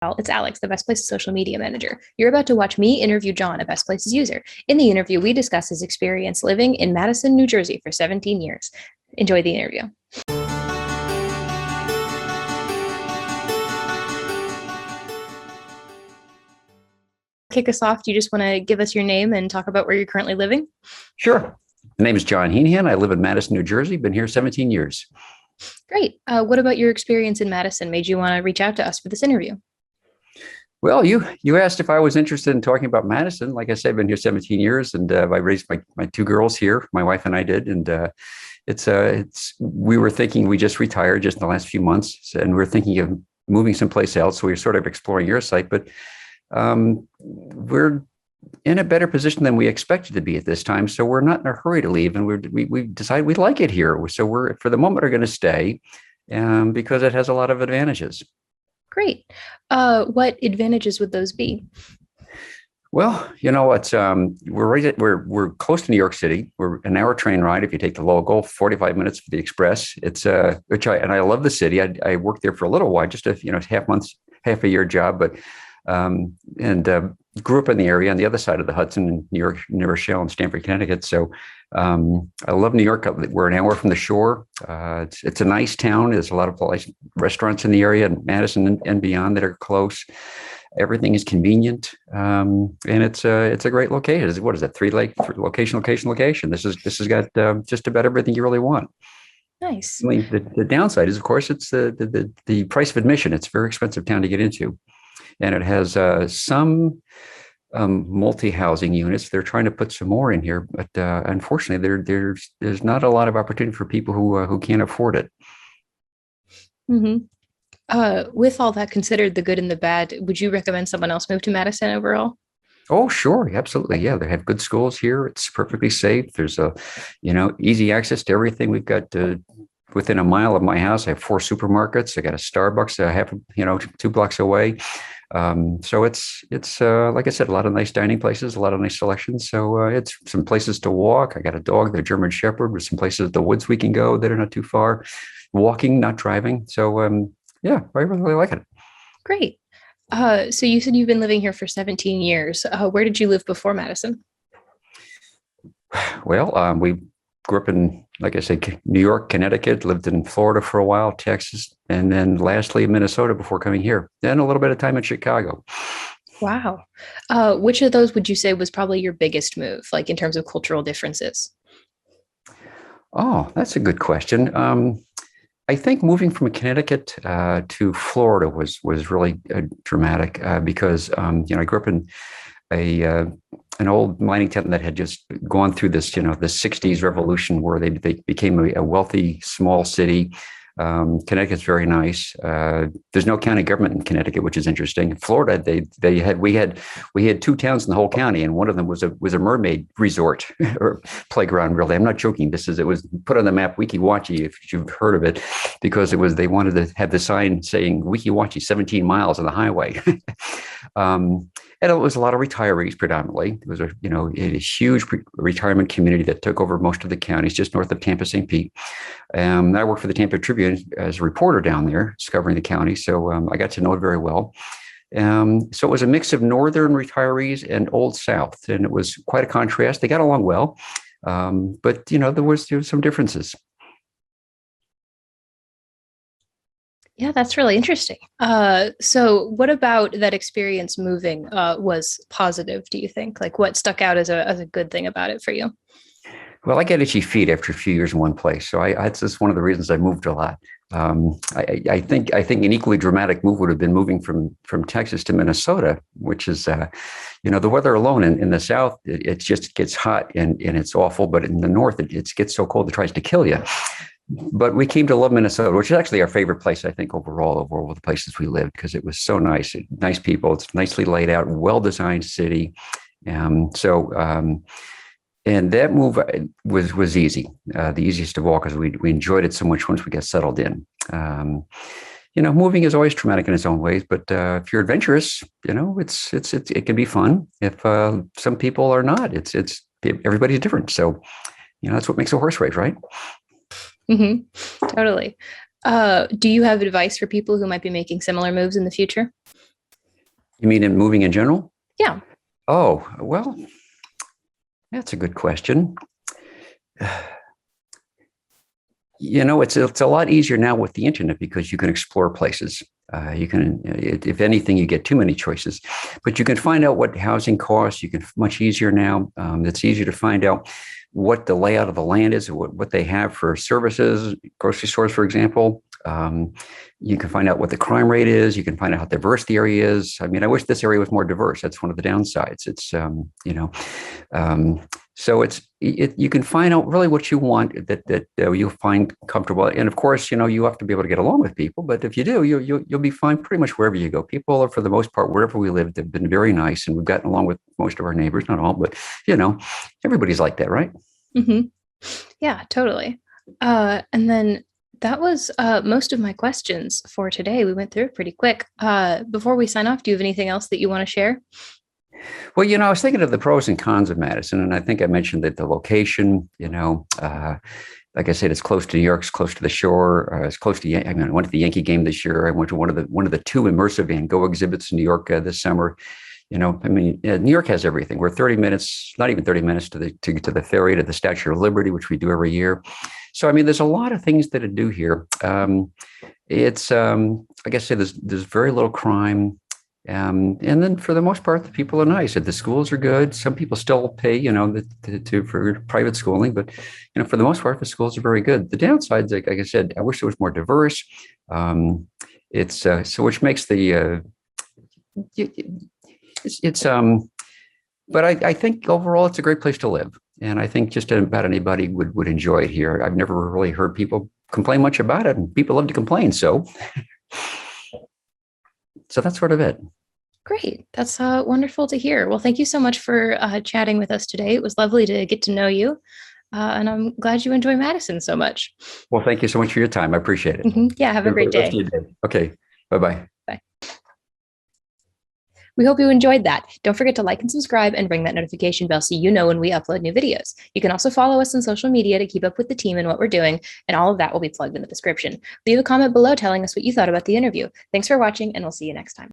It's Alex, the Best Places social media manager. You're about to watch me interview John, a Best Places user. In the interview, we discuss his experience living in Madison, New Jersey for 17 years. Enjoy the interview. Kick us off. Do you just want to give us your name and talk about where you're currently living? Sure. My name is John Heenan. I live in Madison, New Jersey. Been here 17 years. Great. What about your experience in Madison made you want to reach out to us for this interview? Well, you asked if I was interested in talking about Madison. Like I said, I've been here 17 years, and I raised my two girls here. My wife and I did, and it's we were thinking we just retired just in the last few months, and we are thinking of moving someplace else. So we are sort of exploring your site, but we're in a better position than we expected to be at this time. So we're not in a hurry to leave, and we decided we like it here. So we're for the moment are going to stay, because it has a lot of advantages. Great. What advantages would those be? Well, it's we're close to New York City. We're an hour train ride if you take the local, 45 minutes for the express. It's I love the city. I worked there for a little while, just half a year job, but grew up in the area on the other side of the Hudson in New York, New Rochelle and Stamford, Connecticut. So I love New York. We're an hour from the shore. It's a nice town. There's a lot of restaurants in the area, and Madison and beyond that are close. Everything is convenient, and it's a great location. What is it? Location. This has got just about everything you really want. Nice. I mean, the downside is, of course, it's the price of admission. It's a very expensive town to get into, and it has some multi-housing units. They're trying to put some more in here, but unfortunately, there's not a lot of opportunity for people who can't afford it. Mm-hmm. With all that considered, the good and the bad, would you recommend someone else move to Madison overall? Oh, sure, absolutely. Yeah, they have good schools here. It's perfectly safe. There's easy access to everything. We've got within a mile of my house, I have 4 supermarkets. I got a Starbucks 2 blocks away. So it's like I said, a lot of nice dining places, a lot of nice selections. So it's some places to walk. I got a dog, the German Shepherd, with some places in the woods we can go that are not too far. Walking, not driving. So yeah, I really like it. Great. So you said you've been living here for 17 years. Where did you live before Madison? Well, we grew up in, like I said, New York, Connecticut, lived in Florida for a while, Texas, and then lastly, Minnesota before coming here. Then a little bit of time in Chicago. Wow. Which of those would you say was probably your biggest move, like in terms of cultural differences? Oh, that's a good question. I think moving from Connecticut to Florida was really dramatic because I grew up in an old mining town that had just gone through this the '60s revolution where they became a wealthy small city. Connecticut's very nice. There's no county government in Connecticut, which is interesting. In Florida, we had 2 towns in the whole county, and one of them was a mermaid resort or playground. Really, I'm not joking. It was put on the map, Weeki Wachee, if you've heard of it, because they wanted to have the sign saying Weeki Wachee 17 miles on the highway. And it was a lot of retirees predominantly. It was a huge retirement community that took over most of the counties just north of Tampa, St. Pete. I worked for the Tampa Tribune as a reporter down there, covering the county. So I got to know it very well. So it was a mix of northern retirees and old South, and it was quite a contrast. They got along well, but there was some differences. Yeah, that's really interesting. So what about that experience moving was positive, do you think? Like what stuck out as a good thing about it for you? Well, I get itchy feet after a few years in one place. So that's just one of the reasons I moved a lot. I think an equally dramatic move would have been moving from Texas to Minnesota, which is, the weather alone in the South, it just gets hot and it's awful. But in the North, it gets so cold it tries to kill you. But we came to love Minnesota, which is actually our favorite place, I think, overall, of all the places we lived, because it was so nice. Nice people. It's nicely laid out, well-designed city. And that move was easy, the easiest of all, because we enjoyed it so much once we got settled in. Moving is always traumatic in its own ways, but if you're adventurous, it can be fun. If some people are not, everybody's different. So, that's what makes a horse race, right? Mm-hmm. Totally. Do you have advice for people who might be making similar moves in the future? You mean in moving in general? Yeah. Oh, well, that's a good question. It's a lot easier now with the internet because you can explore places. You can, if anything, you get too many choices, but you can find out what housing costs. You can much easier now. It's easier to find out what the layout of the land is, what they have for services, grocery stores, for example. You can find out what the crime rate is. You can find out how diverse the area is. I mean, I wish this area was more diverse. That's one of the downsides. Um, so you can find out really what you want that you'll find comfortable. And of course, you have to be able to get along with people. But if you do, you'll be fine pretty much wherever you go. People are, for the most part, wherever we live, they've been very nice, and we've gotten along with most of our neighbors, not all, but you know, everybody's like that, right? Hmm. Yeah, totally. And then that was most of my questions for today. We went through it pretty quick. Before we sign off, do you have anything else that you want to share? Well, I was thinking of the pros and cons of Madison, and I think I mentioned that the location, like I said, it's close to New York, it's close to the shore, it's close to. I mean, I went to the Yankee game this year. I went to one of the two immersive Van Gogh exhibits in New York this summer. New York has everything. We're 30 minutes, not even 30 minutes to the ferry, to the Statue of Liberty, which we do every year. So, I mean, there's a lot of things that to do here. It's like I said, there's very little crime. And then for the most part, the people are nice. The schools are good. Some people still pay, for private schooling, but for the most part, the schools are very good. The downsides, like I said, I wish it was more diverse. It's so which makes the it's but I think overall it's a great place to live, and I think just about anybody would enjoy it here. I've never really heard people complain much about it, and people love to complain. So that's sort of it. Great. That's wonderful to hear. Well, thank you so much for chatting with us today. It was lovely to get to know you. And I'm glad you enjoy Madison so much. Well, thank you so much for your time. I appreciate it. Yeah, have a Have a great great rest of day. your day. Okay. Bye-bye. Bye. We hope you enjoyed that. Don't forget to like and subscribe and ring that notification bell so you know when we upload new videos. You can also follow us on social media to keep up with the team and what we're doing, and all of that will be plugged in the description. Leave a comment below telling us what you thought about the interview. Thanks for watching, and we'll see you next time.